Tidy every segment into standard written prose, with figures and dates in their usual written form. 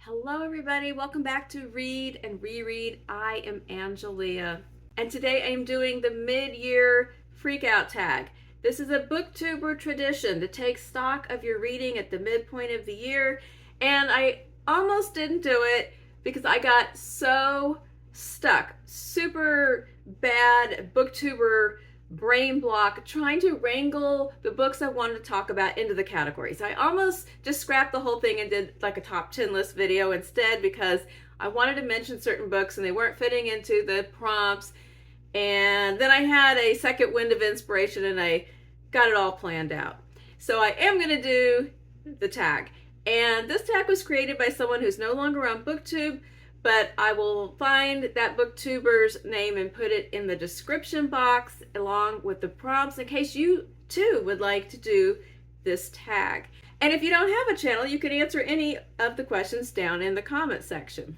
Hello everybody, welcome back to Read and Reread. I am Angelia, and today I am doing the Mid-Year Freakout tag. This is a Booktuber tradition to take stock of your reading at the midpoint of the year, and I almost didn't do it because I got so stuck. Super bad Booktuber brain block trying to wrangle the books I wanted to talk about into the categories. I almost just scrapped the whole thing and did like a top 10 list video instead because I wanted to mention certain books and they weren't fitting into the prompts. And then I had a second wind of inspiration and I got it all planned out. So I am going to do the tag. And this tag was created by someone who's no longer on Booktube, but I will find that Booktuber's name and put it in the description box along with the prompts in case you too would like to do this tag. And if you don't have a channel, you can answer any of the questions down in the comment section.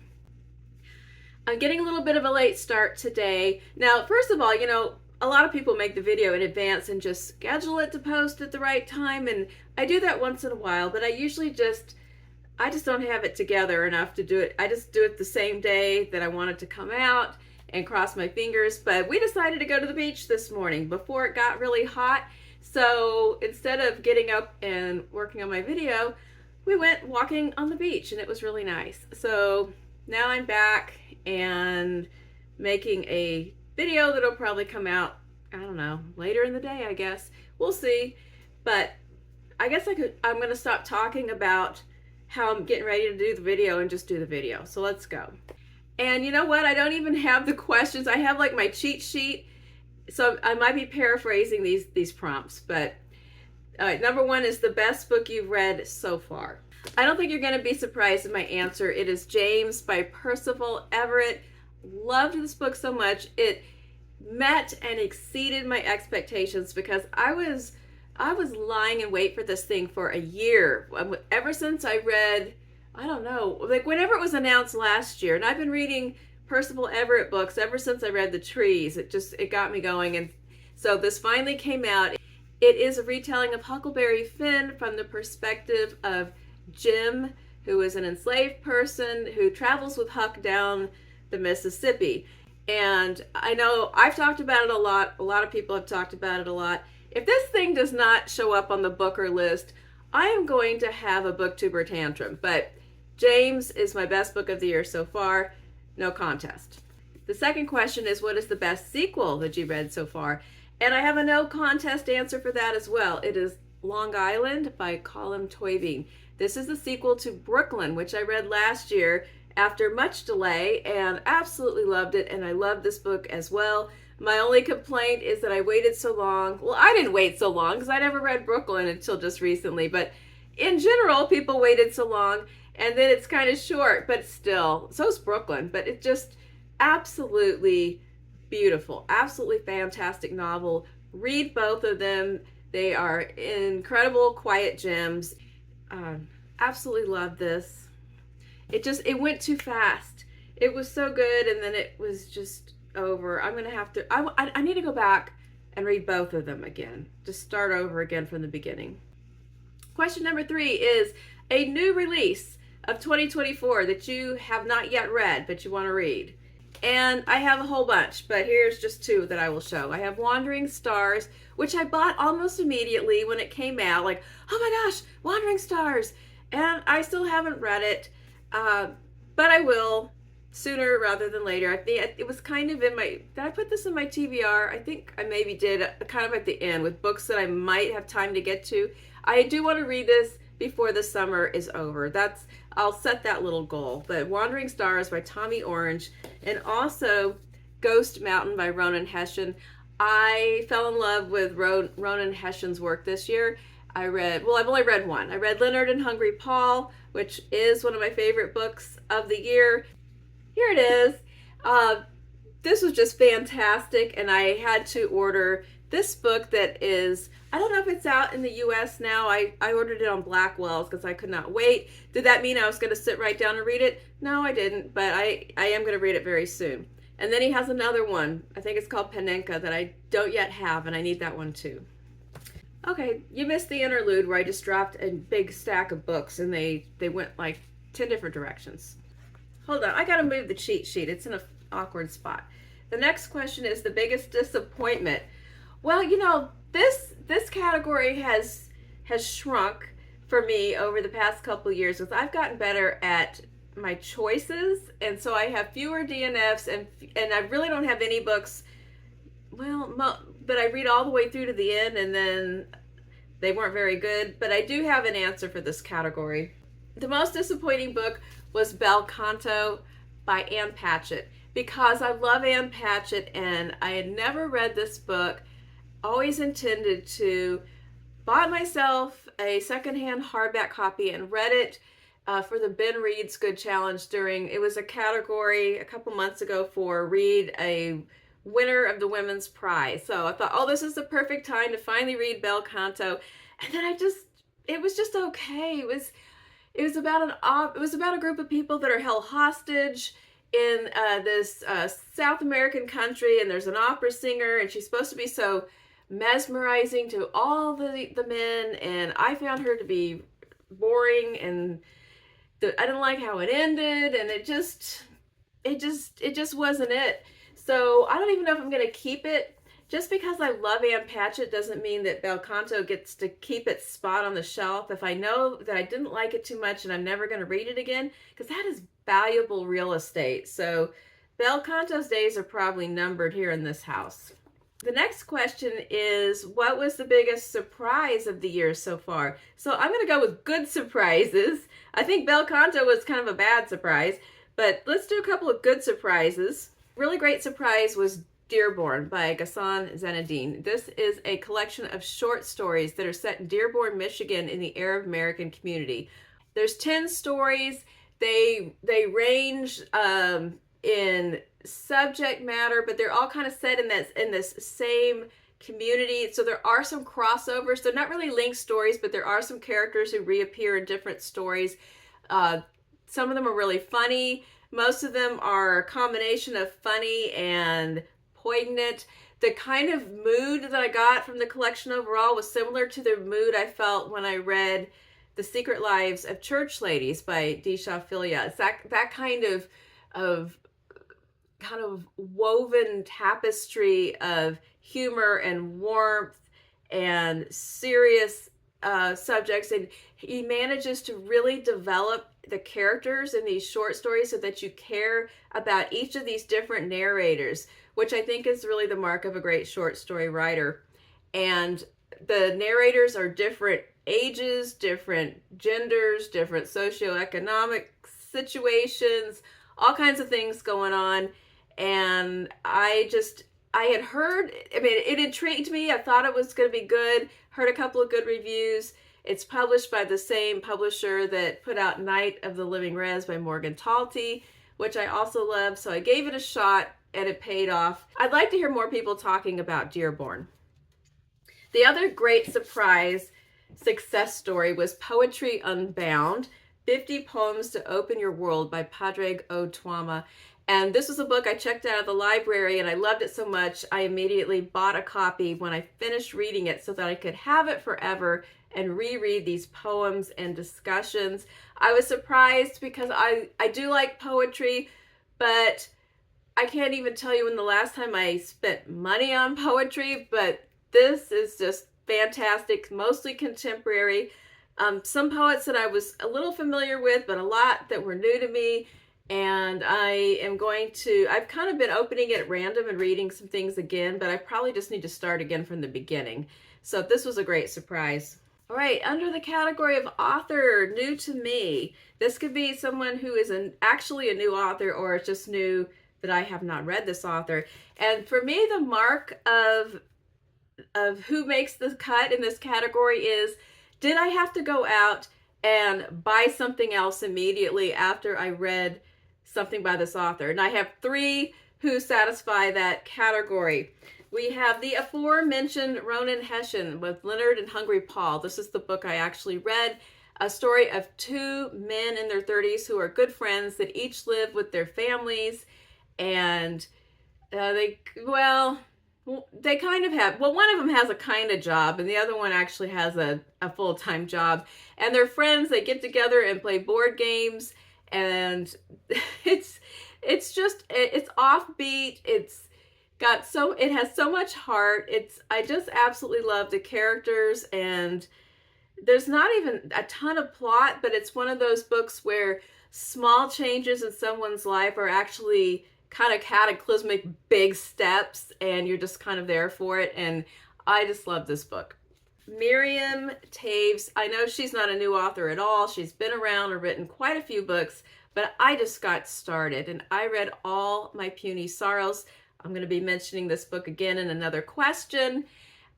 I'm getting a little bit of a late start today. Now, first of all, a lot of people make the video in advance and just schedule it to post at the right time, and I do that once in a while, but I usually I just don't have it together enough to do it. I just do it the same day that I want it to come out and cross my fingers. But we decided to go to the beach this morning before it got really hot. So instead of getting up and working on my video, we went walking on the beach and it was really nice. So now I'm back and making a video that'll probably come out, I don't know, later in the day, I guess. We'll see. But I guess I'm going to stop talking about how I'm getting ready to do the video and just do the video. So let's go. And you know what? I don't even have the questions. I have like my cheat sheet. So I might be paraphrasing these prompts, but number one is the best book you've read so far. I don't think you're going to be surprised in my answer. It is James by Percival Everett. Loved this book so much. It met and exceeded my expectations because I was lying in wait for this thing for a year. Ever since I read, I don't know, like whenever it was announced last year. And I've been reading Percival Everett books ever since I read The Trees. It got me going. And so this finally came out. It is a retelling of Huckleberry Finn from the perspective of Jim, who is an enslaved person who travels with Huck down the Mississippi. And I know I've talked about it a lot. A lot of people have talked about it a lot. If this thing does not show up on the Booker list, I am going to have a Booktuber tantrum. But James is my best book of the year so far. No contest. The second question is, what is the best sequel that you read so far? And I have a no contest answer for that as well. It is Long Island by Colin Toiving. This is the sequel to Brooklyn, which I read last year after much delay and absolutely loved it. And I love this book as well. My only complaint is that I waited so long. Well, I didn't wait so long because I never read Brooklyn until just recently. But in general, people waited so long. And then it's kind of short, but still. So's Brooklyn. But it's just absolutely beautiful. Absolutely fantastic novel. Read both of them. They are incredible, quiet gems. Absolutely love this. It went too fast. It was so good, and then it was just over. I'm gonna have to, I need to go back and read both of them again. Just start over again from the beginning. Question number 3 is a new release of 2024 that you have not yet read but you want to read. And I have a whole bunch, but here's just 2 that I will show. I have Wandering Stars, which I bought almost immediately when it came out. Like, oh my gosh, Wandering Stars. And I still haven't read it, but I will sooner rather than later. I think it was kind of in my, did I put this in my TBR? I think I maybe did, kind of at the end with books that I might have time to get to. I do want to read this before the summer is over. I'll set that little goal. But Wandering Stars by Tommy Orange, and also Ghost Mountain by Ronan Hession. I fell in love with Ronan Hession's work this year. I've only read one. I read Leonard and Hungry Paul, which is one of my favorite books of the year. Here it is. This was just fantastic, and I had to order this book that is, I don't know if it's out in the US now. I ordered it on Blackwell's because I could not wait. Did that mean I was going to sit right down and read it? No, I didn't, but I am going to read it very soon. And then he has another one. I think it's called Panenka that I don't yet have, and I need that one too. Okay, you missed the interlude where I just dropped a big stack of books and they went like 10 different directions. Hold on, I gotta move the cheat sheet. It's in an awkward spot. The next question is the biggest disappointment. Well, you know, this category has shrunk for me over the past couple of years, because I've gotten better at my choices, and so I have fewer DNFs, and I really don't have any books, well, but I read all the way through to the end and then they weren't very good. But I do have an answer for this category. The most disappointing book was Bel Canto by Ann Patchett, because I love Ann Patchett and I had never read this book. Always intended to. Bought myself a secondhand hardback copy and read it for the Ben Reads Good Challenge it was a category a couple months ago for Read a winner of the Women's Prize. So I thought, oh, this is the perfect time to finally read Bel Canto. And then it was just okay. It was about a group of people that are held hostage in this South American country, and there's an opera singer, and she's supposed to be so mesmerizing to all the men, and I found her to be boring, and I didn't like how it ended, and it just wasn't it. So I don't even know if I'm going to keep it. Just because I love Ann Patchett doesn't mean that Bel Canto gets to keep its spot on the shelf if I know that I didn't like it too much and I'm never going to read it again, because that is valuable real estate. So Bel Canto's days are probably numbered here in this house. The next question is, what was the biggest surprise of the year so far? So I'm going to go with good surprises. I think Bel Canto was kind of a bad surprise, but let's do a couple of good surprises. Really great surprise was Dearborn by Ghassan Zenedine. This is a collection of short stories that are set in Dearborn, Michigan in the Arab American community. There's 10 stories. They range in subject matter, but they're all kind of set in this same community. So there are some crossovers. They're not really linked stories, but there are some characters who reappear in different stories. Some of them are really funny. Most of them are a combination of funny and poignant. The kind of mood that I got from the collection overall was similar to the mood I felt when I read The Secret Lives of Church Ladies by Disha Filia. It's that kind of woven tapestry of humor and warmth and serious subjects, and he manages to really develop the characters in these short stories so that you care about each of these different narrators, which I think is really the mark of a great short story writer. And the narrators are different ages, different genders, different socioeconomic situations, all kinds of things going on. And I had heard, it intrigued me. I thought it was going to be good. Heard a couple of good reviews. It's published by the same publisher that put out Night of the Living Rez by Morgan Talty, which I also love. So I gave it a shot and it paid off. I'd like to hear more people talking about Dearborn. The other great surprise success story was Poetry Unbound, 50 Poems to Open Your World by Padraig O. Tuama. And this was a book I checked out of the library and I loved it so much I immediately bought a copy when I finished reading it so that I could have it forever and reread these poems and discussions. I was surprised because I do like poetry, but I can't even tell you when the last time I spent money on poetry, but this is just fantastic, mostly contemporary. Some poets that I was a little familiar with, but a lot that were new to me. And I've kind of been opening it at random and reading some things again, but I probably just need to start again from the beginning. So this was a great surprise. All right, under the category of author, new to me, this could be someone who is actually a new author, or it's just new that I have not read this author. And for me, the mark of who makes the cut in this category is, did I have to go out and buy something else immediately after I read something by this author? And I have 3 who satisfy that category. We have the aforementioned Ronan Hession with Leonard and Hungry Paul. This is the book I actually read. A story of 2 men in their 30s who are good friends that each live with their families. And they kind of have, one of them has a kind of job and the other one actually has a full-time job. And they're friends, they get together and play board games. and it's just it's offbeat. It has so much heart. I just absolutely love the characters, and there's not even a ton of plot, but it's one of those books where small changes in someone's life are actually kind of cataclysmic big steps, and you're just kind of there for it. And I just love this book. Miriam Taves, I know she's not a new author at all. She's been around and written quite a few books, but I just got started and I read all My Puny Sorrows. I'm going to be mentioning this book again in another question.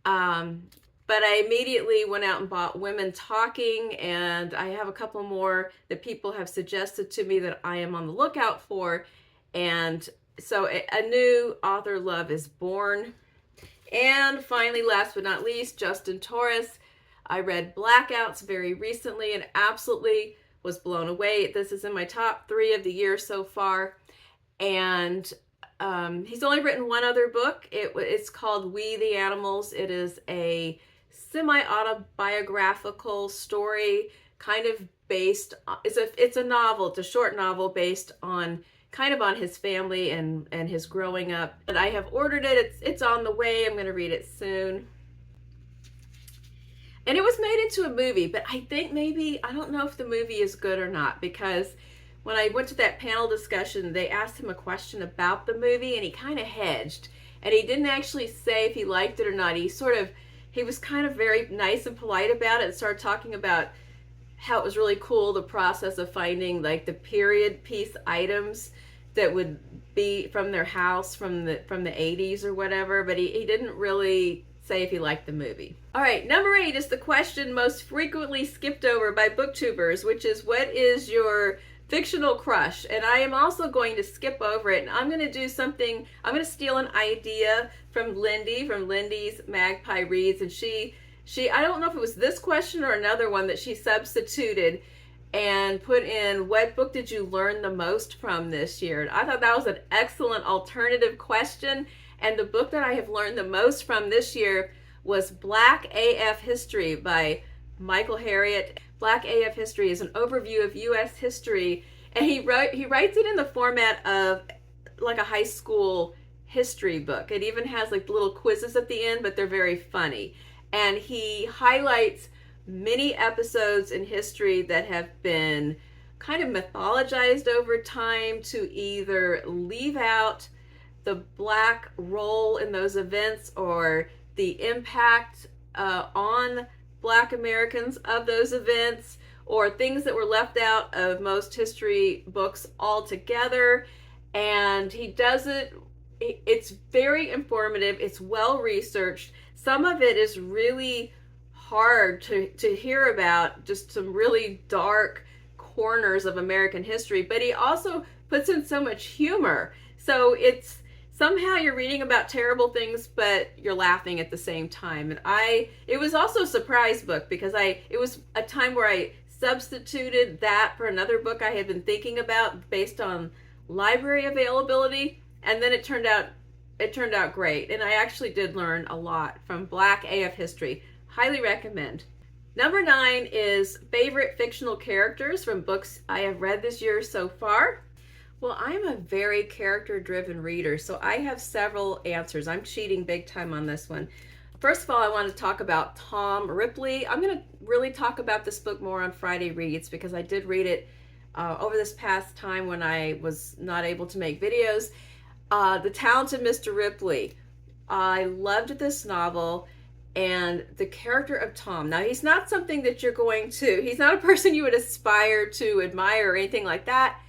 But I immediately went out and bought Women Talking, and I have a couple more that people have suggested to me that I am on the lookout for. And so a new author love is born. And finally, last but not least, Justin Torres. I read Blackouts very recently and absolutely was blown away. This is in my top 3 of the year so far. And he's only written one other book. It's called We the Animals. It is a semi-autobiographical story, kind of based on, it's a novel, it's a short novel based on kind of on his family and his growing up. And I have ordered it. It's on the way. I'm going to read it soon. And it was made into a movie, but I think maybe, I don't know if the movie is good or not, because when I went to that panel discussion, they asked him a question about the movie and he kind of hedged. And he didn't actually say if he liked it or not. He was kind of very nice and polite about it and started talking about how it was really cool, the process of finding like the period piece items that would be from their house from the 80s or whatever, but he didn't really say if he liked the movie. All right, number 8 is the question most frequently skipped over by booktubers, which is, what is your fictional crush? And I am also going to skip over it, and I'm going to do something, I'm going to steal an idea from Lindy, from Lindy's Magpie Reads, and she I don't know if it was this question or another one that she substituted and put in, what book did you learn the most from this year? And I thought that was an excellent alternative question, and the book that I have learned the most from this year was Black AF History by Michael Harriot. Black AF History is an overview of U.S. history, and he writes it in the format of like a high school history book. It even has like little quizzes at the end, but they're very funny. And he highlights many episodes in history that have been kind of mythologized over time to either leave out the Black role in those events or the impact on Black Americans of those events, or things that were left out of most history books altogether. And he does it's very informative, it's well researched. Some of it is really hard to hear about, just some really dark corners of American history, but he also puts in so much humor. So it's somehow you're reading about terrible things, but you're laughing at the same time. And it was also a surprise book because it was a time where I substituted that for another book I had been thinking about based on library availability, and then it turned out great. And I actually did learn a lot from Black AF History. Highly recommend. Number 9 is favorite fictional characters from books I have read this year so far. Well, I'm a very character-driven reader, so I have several answers. I'm cheating big time on this one. First of all, I want to talk about Tom Ripley. I'm going to really talk about this book more on Friday Reads because I did read it over this past time when I was not able to make videos. The Talented Mr. Ripley. I loved this novel. And the character of Tom. Now, he's not something that he's not a person you would aspire to admire or anything like that,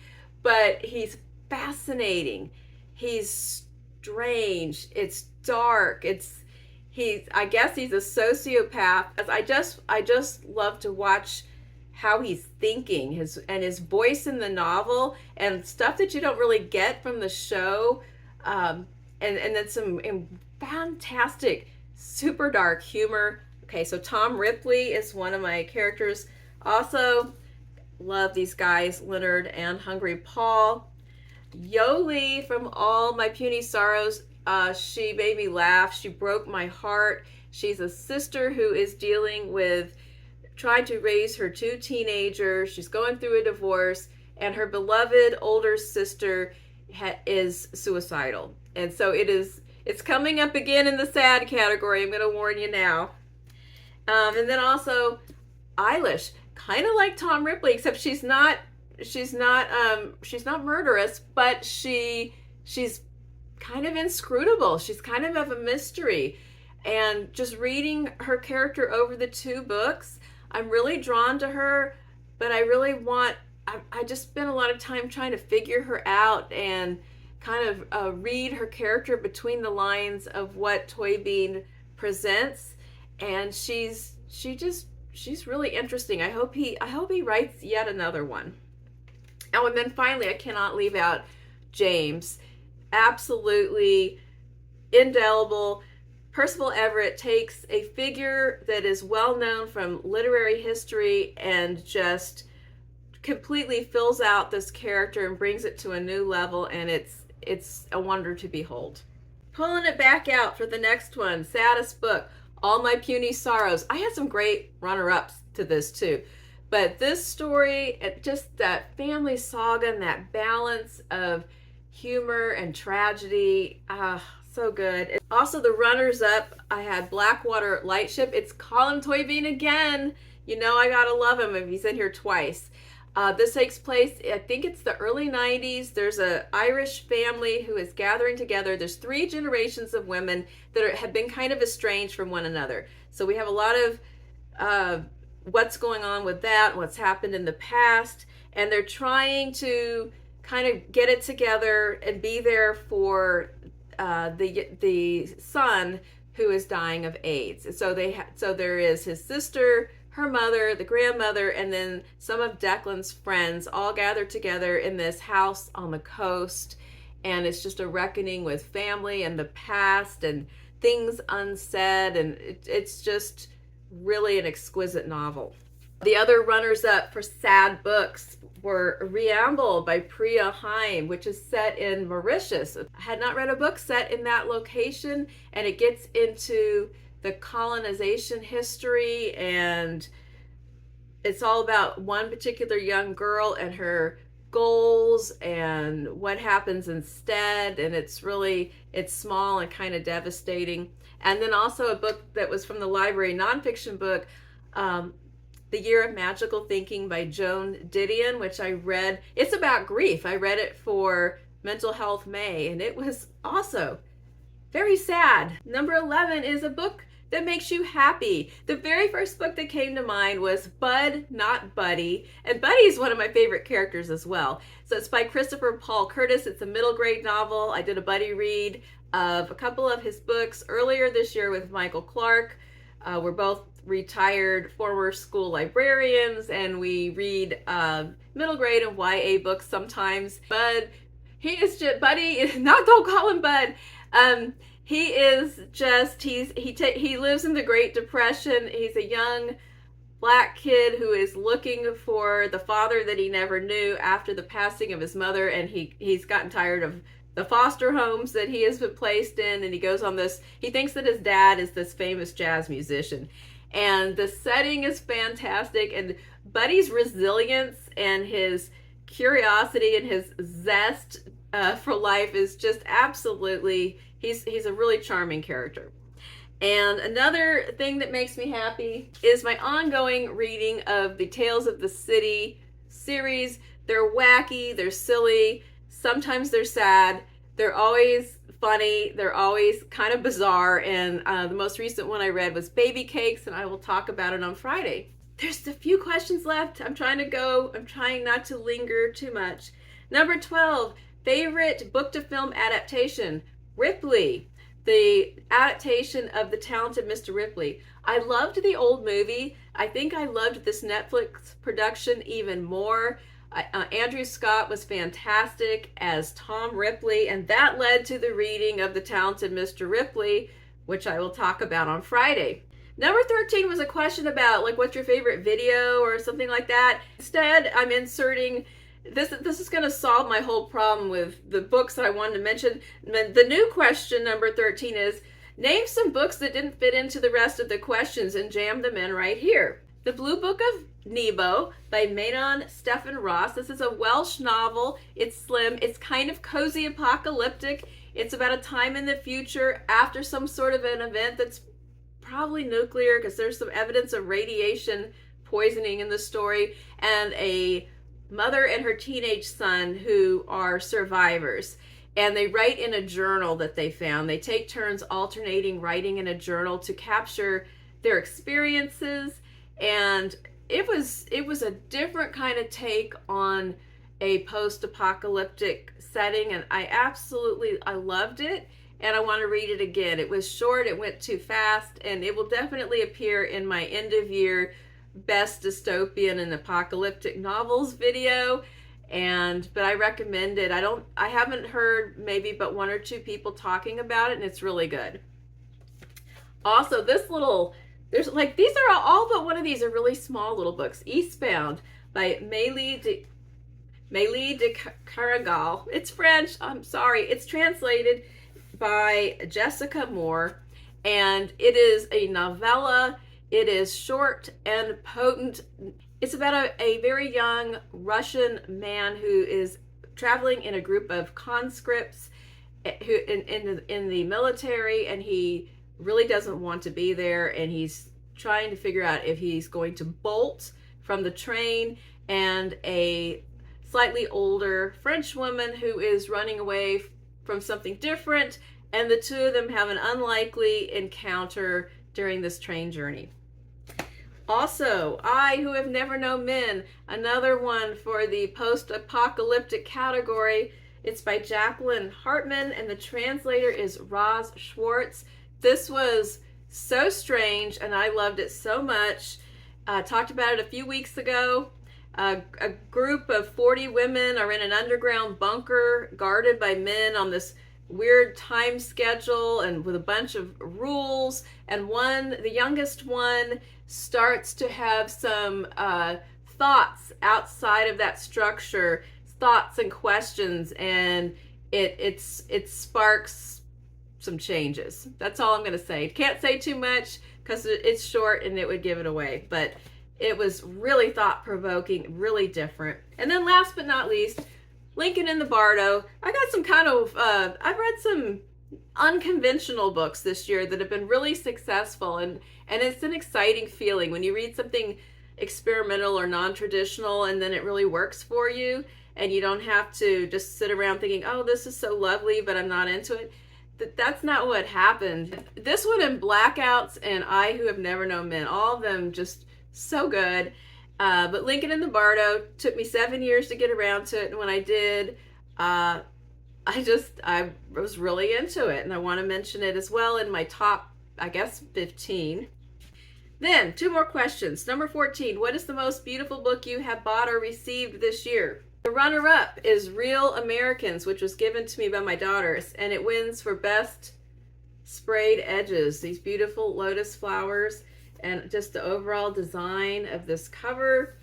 but he's fascinating. He's strange. It's dark. I guess he's a sociopath. I just love to watch how he's thinking, his voice in the novel, and stuff that you don't really get from the show. And then some fantastic super dark humor. Okay, so Tom Ripley is one of my characters. Also, love these guys, Leonard and Hungry Paul. Yoli from All My Puny Sorrows. She made me laugh. She broke my heart. She's a sister who is dealing with trying to raise her 2 teenagers. She's going through a divorce, and her beloved older sister is suicidal. And so it's coming up again in the sad category. I'm going to warn you now. And then also Eilish, kind of like Tom Ripley, except she's not murderous, but she's kind of inscrutable. She's kind of a mystery. And just reading her character over the 2 books, I'm really drawn to her, but I just spent a lot of time trying to figure her out and kind of read her character between the lines of what Toybean presents. And she's really interesting. I hope he writes yet another one. Oh, and then finally, I cannot leave out James. Absolutely indelible. Percival Everett takes a figure that is well known from literary history and just completely fills out this character and brings it to a new level, and it's a wonder to behold. Pulling it back out for the next one, Saddest book, All My Puny Sorrows. I had some great runner-ups to this too. But this story, just that family saga and that balance of humor and tragedy, so good. Also, the runners-up, I had Blackwater Lightship. It's Colin Toybean again. You know I gotta love him if he's in here twice. This takes place, I think it's the early 90s. There's an Irish family who is gathering together. There's 3 generations of women that have been kind of estranged from one another. So we have a lot of what's going on with that, what's happened in the past, and they're trying to kind of get it together and be there for the son who is dying of AIDS. So there is his sister, her mother, the grandmother, and then some of Declan's friends all gathered together in this house on the coast, and it's just a reckoning with family and the past and things unsaid, and it's just really an exquisite novel. The other runners-up for sad books were Reamble by Priya Haim, which is set in Mauritius. I had not read a book set in that location, and it gets into the colonization history, and it's all about one particular young girl and her goals and what happens instead, and it's small and kind of devastating. And then also a book that was from the library, nonfiction book, The Year of Magical Thinking by Joan Didion, which I read. It's about grief. I read it for Mental Health May, and it was also very sad. Number 11 is a book that makes you happy. The very first book that came to mind was Bud, Not Buddy. And Buddy is one of my favorite characters as well. So it's by Christopher Paul Curtis. It's a middle grade novel. I did a buddy read of a couple of his books earlier this year with Michael Clark. We're both retired former school librarians, and we read middle grade and YA books sometimes. Bud, he is just, Buddy, don't call him Bud. He is just, he lives in the Great Depression. He's a young black kid who is looking for the father that he never knew after the passing of his mother, and he's gotten tired of the foster homes that he has been placed in, and he goes on this, he thinks that his dad is this famous jazz musician. And the setting is fantastic, and Buddy's resilience and his curiosity and his zest for life is just absolutely, he's a really charming character. And another thing that makes me happy is my ongoing reading of the Tales of the City series. They're wacky, they're silly, sometimes they're sad, they're always funny, they're always kind of bizarre, and the most recent one I read was Baby Cakes, and I will talk about it on Friday. There's a few questions left. I'm trying not to linger too much. Number 12, favorite book to film adaptation, Ripley, the adaptation of The Talented Mr. Ripley. I loved the old movie. I think I loved this Netflix production even more. Andrew Scott was fantastic as Tom Ripley, and that led to the reading of The Talented Mr. Ripley, which I will talk about on Friday. Number 13 was a question about, like, what's your favorite video or something like that. Instead, I'm inserting, this is going to solve my whole problem with the books that I wanted to mention. The new question, number 13, is name some books that didn't fit into the rest of the questions and jam them in right here. The Blue Book of Nebo by Manon Stephen Ross. This is a Welsh novel. It's slim. It's kind of cozy apocalyptic. It's about a time in the future after some sort of an event that's probably nuclear, because there's some evidence of radiation poisoning in the story, and a mother and her teenage son who are survivors. And they write in a journal that they found. They take turns alternating writing in a journal to capture their experiences. And it was a different kind of take on a post-apocalyptic setting, and I loved it, and I want to read it again. It was short, it went too fast, and it will definitely appear in my end of year best dystopian and apocalyptic novels video. But I recommend it. I haven't heard maybe but one or two people talking about it, and it's really good. Also, these are all but one of these are really small little books. Eastbound by Mélie de Caragal. It's French, I'm sorry. It's translated by Jessica Moore, and it is a novella. It is short and potent. It's about a very young Russian man who is traveling in a group of conscripts who in the military, and he really doesn't want to be there, and he's trying to figure out if he's going to bolt from the train, and a slightly older French woman who is running away from something different, and the two of them have an unlikely encounter during this train journey. Also, I Who Have Never Known Men, another one for the post-apocalyptic category. It's by Jacqueline Hartman, and the translator is Roz Schwartz. This was so strange, and I loved it so much. Talked about it a few weeks ago. A group of 40 women are in an underground bunker guarded by men on this weird time schedule and with a bunch of rules. And the youngest one, starts to have some thoughts outside of that structure, thoughts and questions, and it sparks some changes. That's all I'm going to say. Can't say too much because it's short and it would give it away, but it was really thought-provoking, really different. And then last but not least, Lincoln in the Bardo. I got some I've read some unconventional books this year that have been really successful, and it's an exciting feeling when you read something experimental or non-traditional and then it really works for you, and you don't have to just sit around thinking, oh, this is so lovely, but I'm not into it. That's not what happened. This one and Blackouts and I Who Have Never Known Men, all of them just so good. But Lincoln in the Bardo took me 7 years to get around to it, and when I did, I was really into it, and I want to mention it as well in my top, I guess, 15. Then, 2 more questions. Number 14, what is the most beautiful book you have bought or received this year? The runner-up is Real Americans, which was given to me by my daughters, and it wins for best sprayed edges. These beautiful lotus flowers and just the overall design of this cover.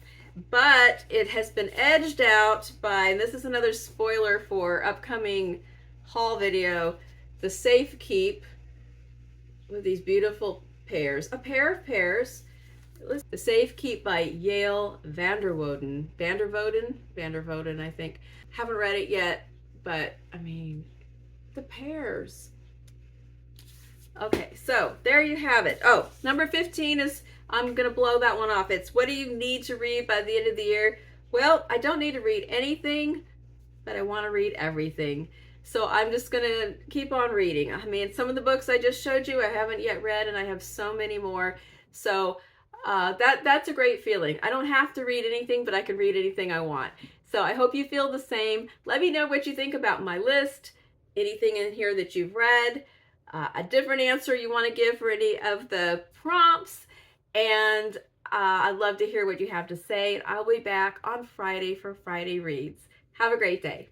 But it has been edged out by, and this is another spoiler for upcoming haul video, the Safe Keep with these beautiful pears. A pair of pears. The Safe Keep by Yale Vanderwoden, I think. Haven't read it yet, but I mean, the pears. Okay, so there you have it. Oh, number 15 is, I'm going to blow that one off. It's what do you need to read by the end of the year? Well, I don't need to read anything, but I want to read everything. So I'm just going to keep on reading. I mean, some of the books I just showed you I haven't yet read, and I have so many more. So that's a great feeling. I don't have to read anything, but I can read anything I want. So I hope you feel the same. Let me know what you think about my list, anything in here that you've read, a different answer you want to give for any of the prompts, and I'd love to hear what you have to say. I'll be back on Friday for Friday Reads. Have a great day.